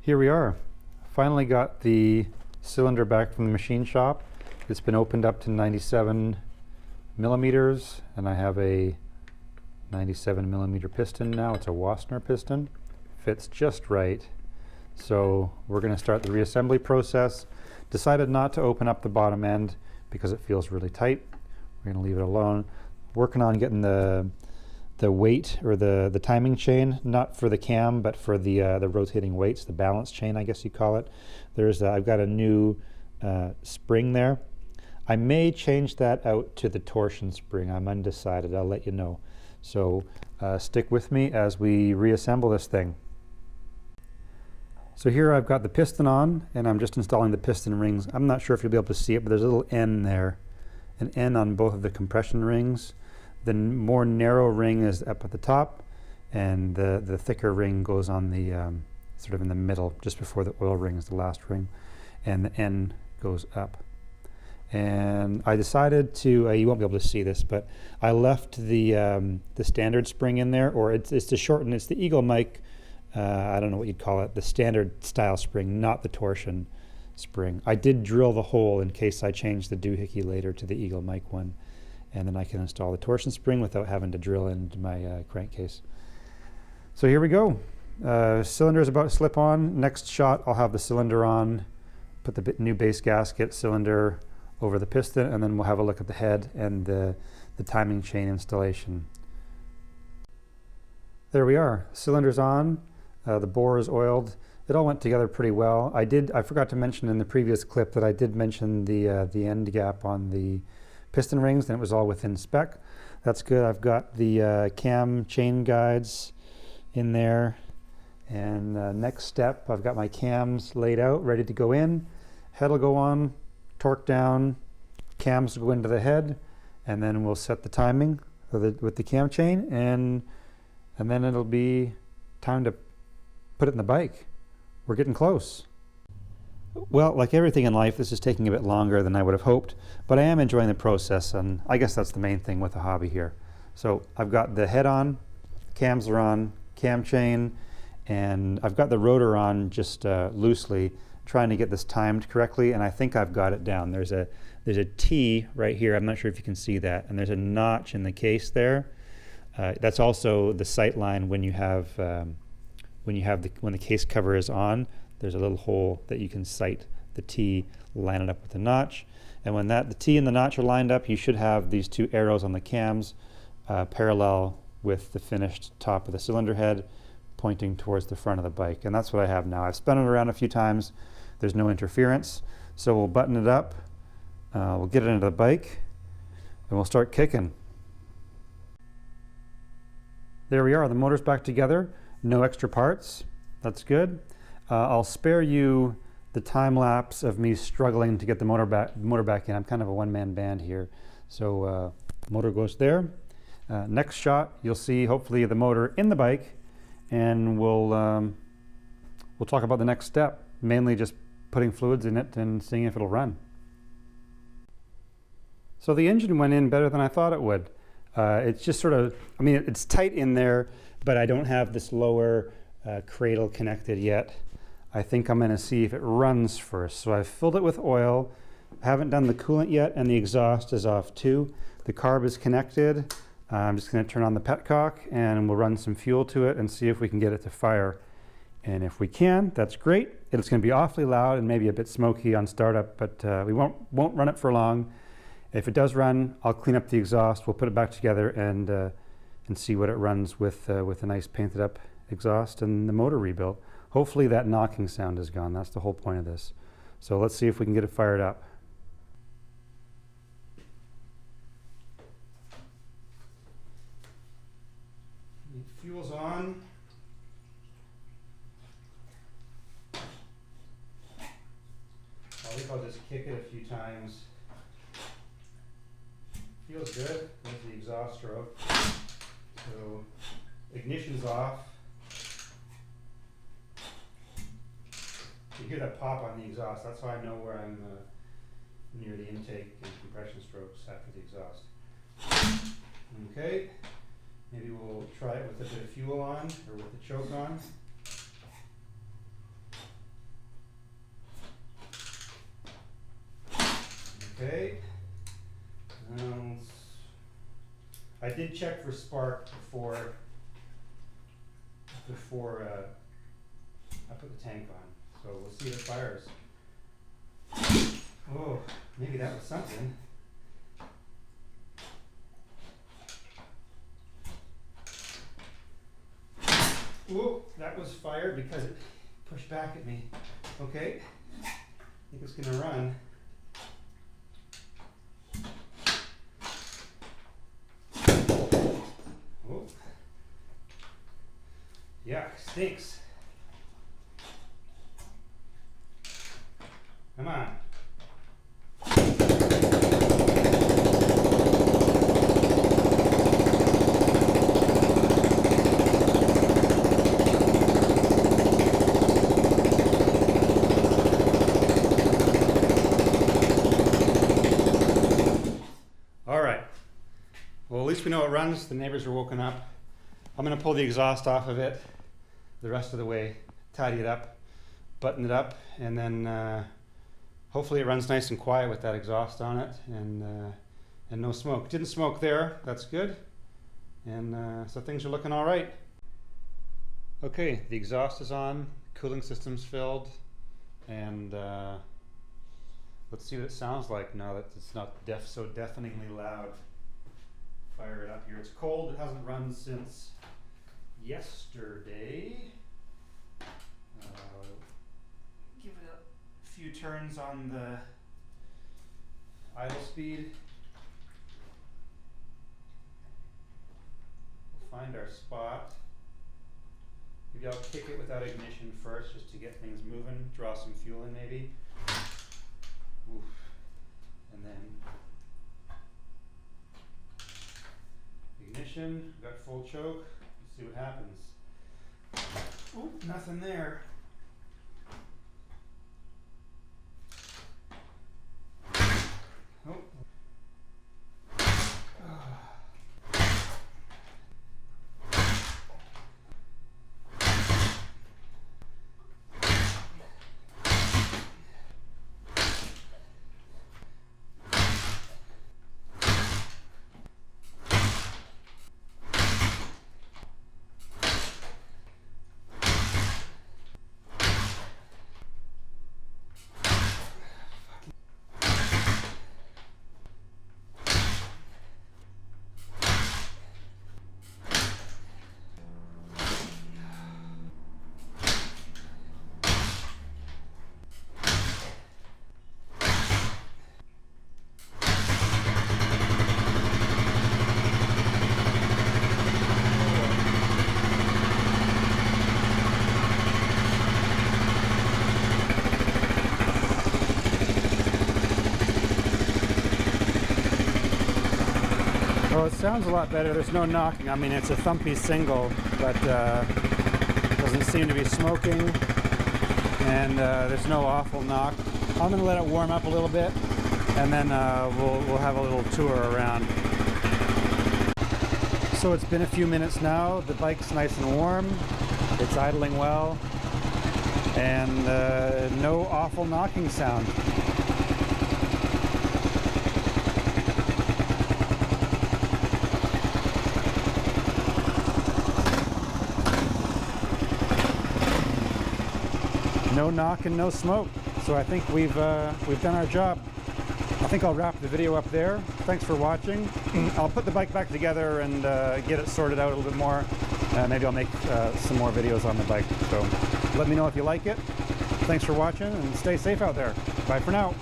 Here we are. Finally got the cylinder back from the machine shop. It's been opened up to 97 millimeters, and I have a 97 millimeter piston now. It's a Wassner piston. Fits just right. So we're going to start the reassembly process. Decided not to open up the bottom end because it feels really tight. We're going to leave it alone. Working on getting the weight, or the timing chain, not for the cam but for the rotating weights, the balance chain I guess you call it. I've got a new spring there. I may change that out to the torsion spring. I'm undecided. I'll let you know. So stick with me as we reassemble this thing. So here I've got the piston on, and I'm just installing the piston rings. I'm not sure if you'll be able to see it, but there's a little N there, an N on both of the compression rings. The more narrow ring is up at the top, and the thicker ring goes on the sort of in the middle, just before the oil ring is the last ring, and the N goes up. And I decided to, you won't be able to see this, but I left the standard spring in there, or it's to shorten, it's the Eagle Mike, I don't know what you'd call it, the standard style spring, not the torsion spring. I did drill the hole in case I change the doohickey later to the Eagle Mike one, and then I can install the torsion spring without having to drill into my crankcase. So here we go. Cylinder is about to slip on. Next shot I'll have the cylinder on, put the new base gasket cylinder over the piston, and then we'll have a look at the head and the timing chain installation. There we are. Cylinder's on. The bore is oiled. It all went together pretty well. I forgot to mention in the previous clip that I did mention the end gap on the piston rings, and it was all within spec. That's good. I've got the cam chain guides in there, and next step, I've got my cams laid out, ready to go in. Head will go on, torque down, cams will go into the head, and then we'll set the timing with the cam chain, and then it'll be time to put it in the bike. We're getting close. Well, like everything in life, this is taking a bit longer than I would have hoped, but I am enjoying the process, and I guess that's the main thing with the hobby here. So I've got the head on, cams are on, cam chain, and I've got the rotor on just loosely, trying to get this timed correctly, and I think I've got it down. There's a T right here. I'm not sure if you can see that, and there's a notch in the case there. That's also the sight line when when the case cover is on. There's a little hole that you can sight the T, line it up with the notch, and when the T and the notch are lined up, you should have these two arrows on the cams parallel with the finished top of the cylinder head, pointing towards the front of the bike, and that's what I have now. I've spun it around a few times. There's no interference, so we'll button it up, we'll get it into the bike, and we'll start kicking. There we are, the motor's back together, no extra parts, that's good. I'll spare you the time lapse of me struggling to get the motor back in. I'm kind of a one-man band here. So motor goes there. Next shot, you'll see hopefully the motor in the bike, and we'll talk about the next step, mainly just putting fluids in it and seeing if it'll run. So the engine went in better than I thought it would. It's just sort of, I mean, it's tight in there, but I don't have this lower cradle connected yet. I think I'm going to see if it runs first. So I've filled it with oil. I haven't done the coolant yet, and the exhaust is off too. The carb is connected. I'm just going to turn on the petcock, and we'll run some fuel to it and see if we can get it to fire. And if we can, that's great. It's going to be awfully loud and maybe a bit smoky on startup, but we won't run it for long. If it does run, I'll clean up the exhaust. We'll put it back together and see what it runs with a nice painted up exhaust and the motor rebuilt. Hopefully that knocking sound is gone. That's the whole point of this. So let's see if we can get it fired up. Fuel's on. I think I'll just kick it a few times. Feels good. There's the exhaust stroke. So ignition's off. You hear that pop on the exhaust. That's how I know where I'm near the intake and compression strokes after the exhaust. Okay. Maybe we'll try it with a bit of fuel on, or with the choke on. Okay. I did check for spark before I put the tank on, so we'll see if it fires. Oh, maybe that was something. Ooh, that was fired because it pushed back at me. Okay, I think it's gonna run. Oh, yeah, stinks. Come on. All right. Well, at least we know it runs. The neighbors are woken up. I'm going to pull the exhaust off of it the rest of the way, tidy it up, button it up, and then hopefully it runs nice and quiet with that exhaust on it, and no smoke. Didn't smoke there. That's good. And so things are looking all right. Okay, the exhaust is on, cooling system's filled, and let's see what it sounds like now that it's not so deafeningly loud. Fire it up here. It's cold. It hasn't run since yesterday. Give it a few turns on the idle speed. We'll find our spot. Maybe I'll kick it without ignition first just to get things moving, draw some fuel in maybe. Oof. And then ignition, got full choke. Let's see what happens. Oh, nothing there. Oh. Well, it sounds a lot better. There's no knocking. I mean, it's a thumpy single, but doesn't seem to be smoking, and there's no awful knock. I'm going to let it warm up a little bit, and then we'll have a little tour around. So it's been a few minutes now. The bike's nice and warm. It's idling well, and no awful knocking sound. No knock and no smoke. So I think we've done our job. I think I'll wrap the video up there. Thanks for watching. I'll put the bike back together and get it sorted out a little bit more. Maybe I'll make some more videos on the bike. So let me know if you like it. Thanks for watching and stay safe out there. Bye for now.